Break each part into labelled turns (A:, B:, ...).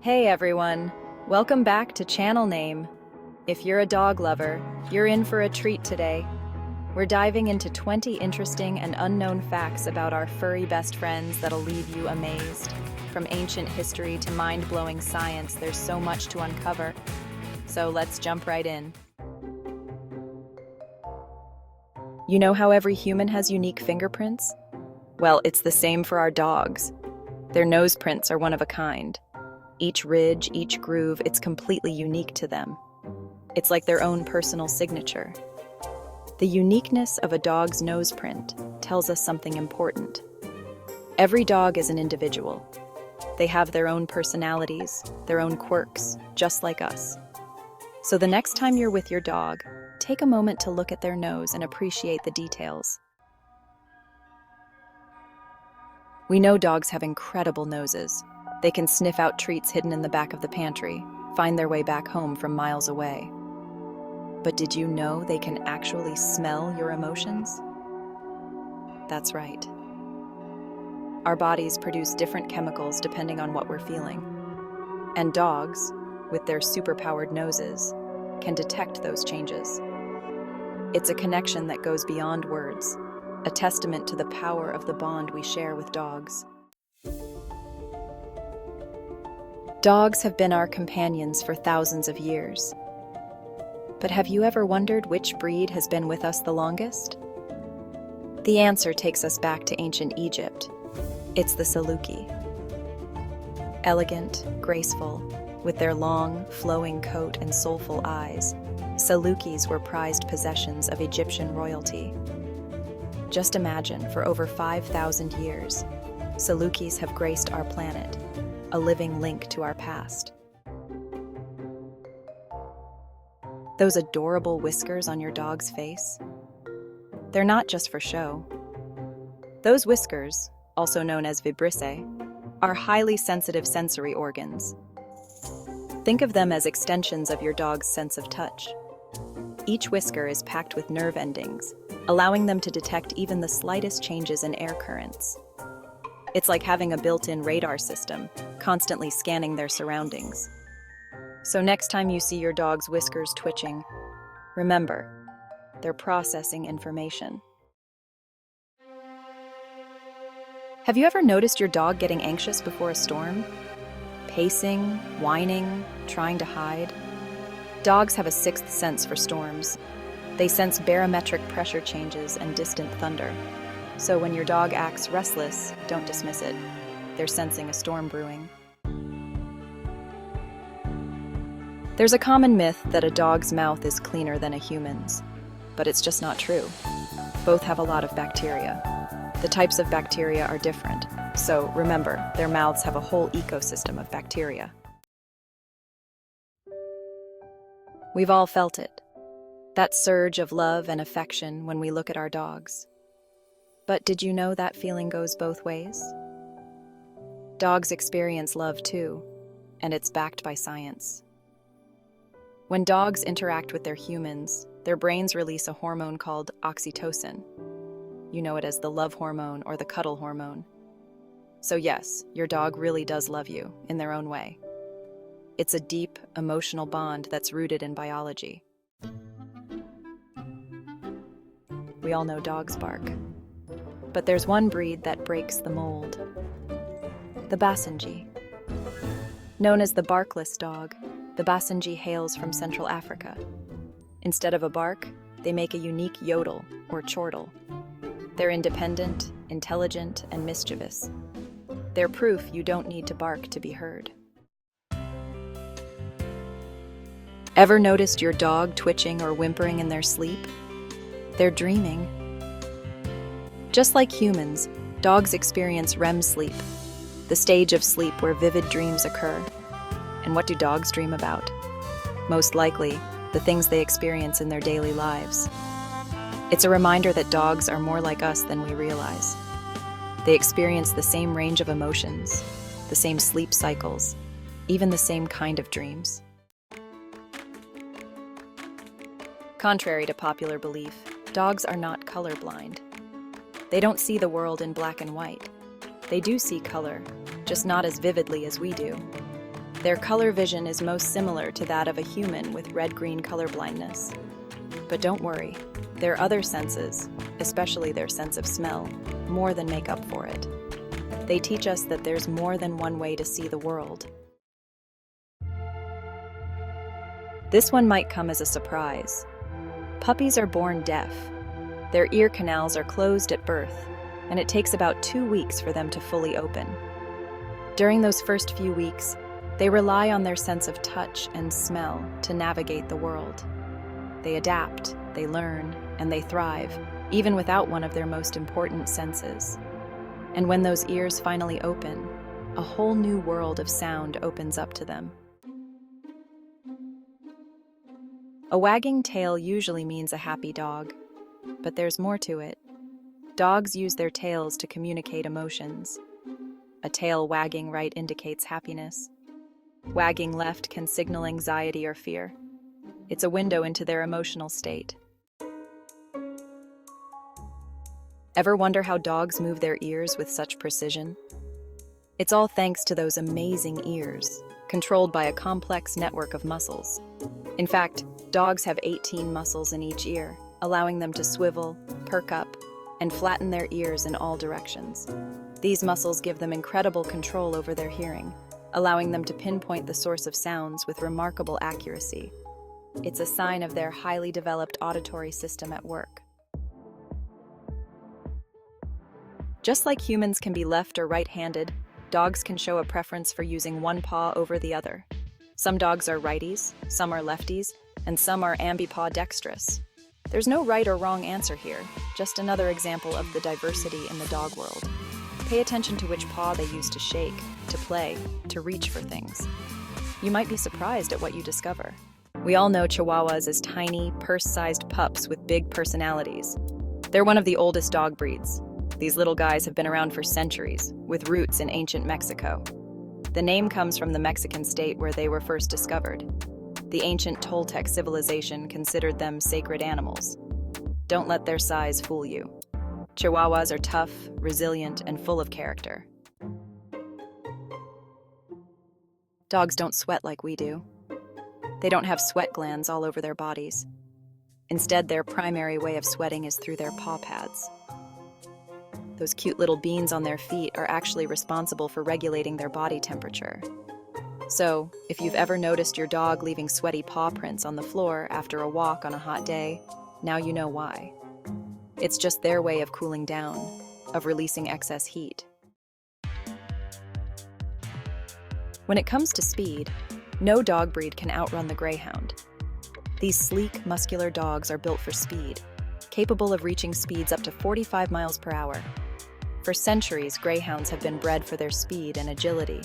A: Hey everyone, welcome back to Channel Name. If you're a dog lover, you're in for a treat today. We're diving into 20 interesting and unknown facts about our furry best friends that'll leave you amazed. From ancient history to mind-blowing science, there's so much to uncover. So let's jump right in. You know how every human has unique fingerprints? Well, it's the same for our dogs. Their nose prints are one of a kind. Each ridge, each groove, it's completely unique to them. It's like their own personal signature. The uniqueness of a dog's nose print tells us something important. Every dog is an individual. They have their own personalities, their own quirks, just like us. So the next time you're with your dog, take a moment to look at their nose and appreciate the details. We know dogs have incredible noses. They can sniff out treats hidden in the back of the pantry, find their way back home from miles away. But did you know they can actually smell your emotions? That's right. Our bodies produce different chemicals depending on what we're feeling. And dogs, with their superpowered noses, can detect those changes. It's a connection that goes beyond words, a testament to the power of the bond we share with dogs. Dogs have been our companions for thousands of years. But have you ever wondered which breed has been with us the longest? The answer takes us back to ancient Egypt. It's the Saluki. Elegant, graceful, with their long, flowing coat and soulful eyes, Salukis were prized possessions of Egyptian royalty. Just imagine, for over 5,000 years, Salukis have graced our planet, a living link to our past. Those adorable whiskers on your dog's face? They're not just for show. Those whiskers, also known as vibrissae, are highly sensitive sensory organs. Think of them as extensions of your dog's sense of touch. Each whisker is packed with nerve endings, allowing them to detect even the slightest changes in air currents. It's like having a built-in radar system, constantly scanning their surroundings. So next time you see your dog's whiskers twitching, remember, they're processing information. Have you ever noticed your dog getting anxious before a storm? Pacing, whining, trying to hide? Dogs have a sixth sense for storms. They sense barometric pressure changes and distant thunder. So when your dog acts restless, don't dismiss it. They're sensing a storm brewing. There's a common myth that a dog's mouth is cleaner than a human's, but it's just not true. Both have a lot of bacteria. The types of bacteria are different, so remember, their mouths have a whole ecosystem of bacteria. We've all felt it, that surge of love and affection when we look at our dogs. But did you know that feeling goes both ways? Dogs experience love too, and it's backed by science. When dogs interact with their humans, their brains release a hormone called oxytocin. You know it as the love hormone or the cuddle hormone. So yes, your dog really does love you in their own way. It's a deep, emotional bond that's rooted in biology. We all know dogs bark. But there's one breed that breaks the mold. The Basenji. Known as the barkless dog, the Basenji hails from Central Africa. Instead of a bark, they make a unique yodel or chortle. They're independent, intelligent, and mischievous. They're proof you don't need to bark to be heard. Ever noticed your dog twitching or whimpering in their sleep? They're dreaming. Just like humans, dogs experience REM sleep, the stage of sleep where vivid dreams occur. And what do dogs dream about? Most likely, the things they experience in their daily lives. It's a reminder that dogs are more like us than we realize. They experience the same range of emotions, the same sleep cycles, even the same kind of dreams. Contrary to popular belief, dogs are not colorblind. They don't see the world in black and white. They do see color, just not as vividly as we do. Their color vision is most similar to that of a human with red-green color blindness. But don't worry, their other senses, especially their sense of smell, more than make up for it. They teach us that there's more than one way to see the world. This one might come as a surprise. Puppies are born deaf. Their ear canals are closed at birth, and it takes about 2 weeks for them to fully open. During those first few weeks, they rely on their sense of touch and smell to navigate the world. They adapt, they learn, and they thrive, even without one of their most important senses. And when those ears finally open, a whole new world of sound opens up to them. A wagging tail usually means a happy dog, but there's more to it. Dogs use their tails to communicate emotions. A tail wagging right indicates happiness. Wagging left can signal anxiety or fear. It's a window into their emotional state. Ever wonder how dogs move their ears with such precision? It's all thanks to those amazing ears, controlled by a complex network of muscles. In fact, dogs have 18 muscles in each ear, allowing them to swivel, perk up, and flatten their ears in all directions. These muscles give them incredible control over their hearing, allowing them to pinpoint the source of sounds with remarkable accuracy. It's a sign of their highly developed auditory system at work. Just like humans can be left or right-handed, dogs can show a preference for using one paw over the other. Some dogs are righties, some are lefties, and some are ambidextrous. There's no right or wrong answer here, just another example of the diversity in the dog world. Pay attention to which paw they use to shake, to play, to reach for things. You might be surprised at what you discover. We all know Chihuahuas as tiny, purse-sized pups with big personalities. They're one of the oldest dog breeds. These little guys have been around for centuries, with roots in ancient Mexico. The name comes from the Mexican state where they were first discovered. The ancient Toltec civilization considered them sacred animals. Don't let their size fool you. Chihuahuas are tough, resilient, and full of character. Dogs don't sweat like we do. They don't have sweat glands all over their bodies. Instead, their primary way of sweating is through their paw pads. Those cute little beans on their feet are actually responsible for regulating their body temperature. So, if you've ever noticed your dog leaving sweaty paw prints on the floor after a walk on a hot day, now you know why. It's just their way of cooling down, of releasing excess heat. When it comes to speed, no dog breed can outrun the Greyhound. These sleek, muscular dogs are built for speed, capable of reaching speeds up to 45 miles per hour. For centuries, Greyhounds have been bred for their speed and agility.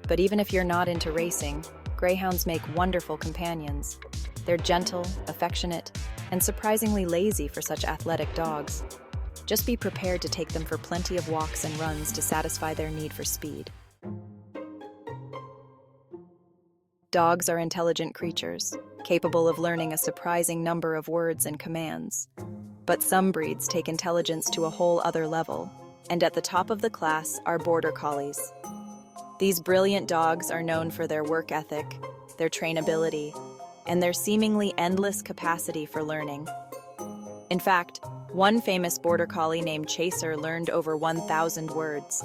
A: But even if you're not into racing, Greyhounds make wonderful companions. They're gentle, affectionate, and surprisingly lazy for such athletic dogs. Just be prepared to take them for plenty of walks and runs to satisfy their need for speed. Dogs are intelligent creatures, capable of learning a surprising number of words and commands. But some breeds take intelligence to a whole other level, and at the top of the class are Border Collies. These brilliant dogs are known for their work ethic, their trainability, and their seemingly endless capacity for learning. In fact, one famous Border Collie named Chaser learned over 1,000 words.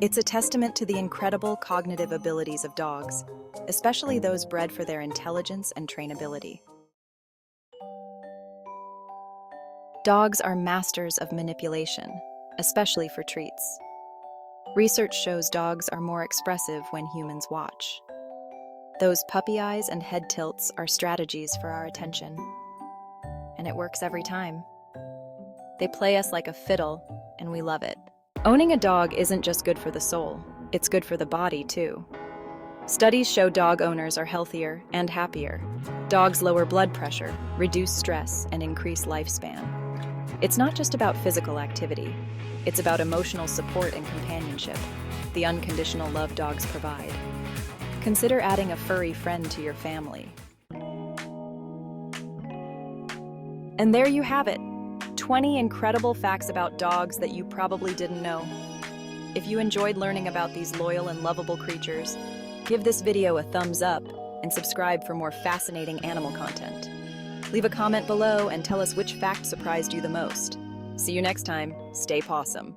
A: It's a testament to the incredible cognitive abilities of dogs, especially those bred for their intelligence and trainability. Dogs are masters of manipulation, especially for treats. Research shows dogs are more expressive when humans watch. Those puppy eyes and head tilts are strategies for our attention. And it works every time. They play us like a fiddle, and we love it. Owning a dog isn't just good for the soul, it's good for the body too. Studies show dog owners are healthier and happier. Dogs lower blood pressure, reduce stress, and increase lifespan. It's not just about physical activity. It's about emotional support and companionship, the unconditional love dogs provide. Consider adding a furry friend to your family. And there you have it, 20 incredible facts about dogs that you probably didn't know. If you enjoyed learning about these loyal and lovable creatures, Give this video a thumbs up and subscribe for more fascinating animal content. Leave a comment below and tell us which fact surprised you the most. See you next time. Stay pawsome.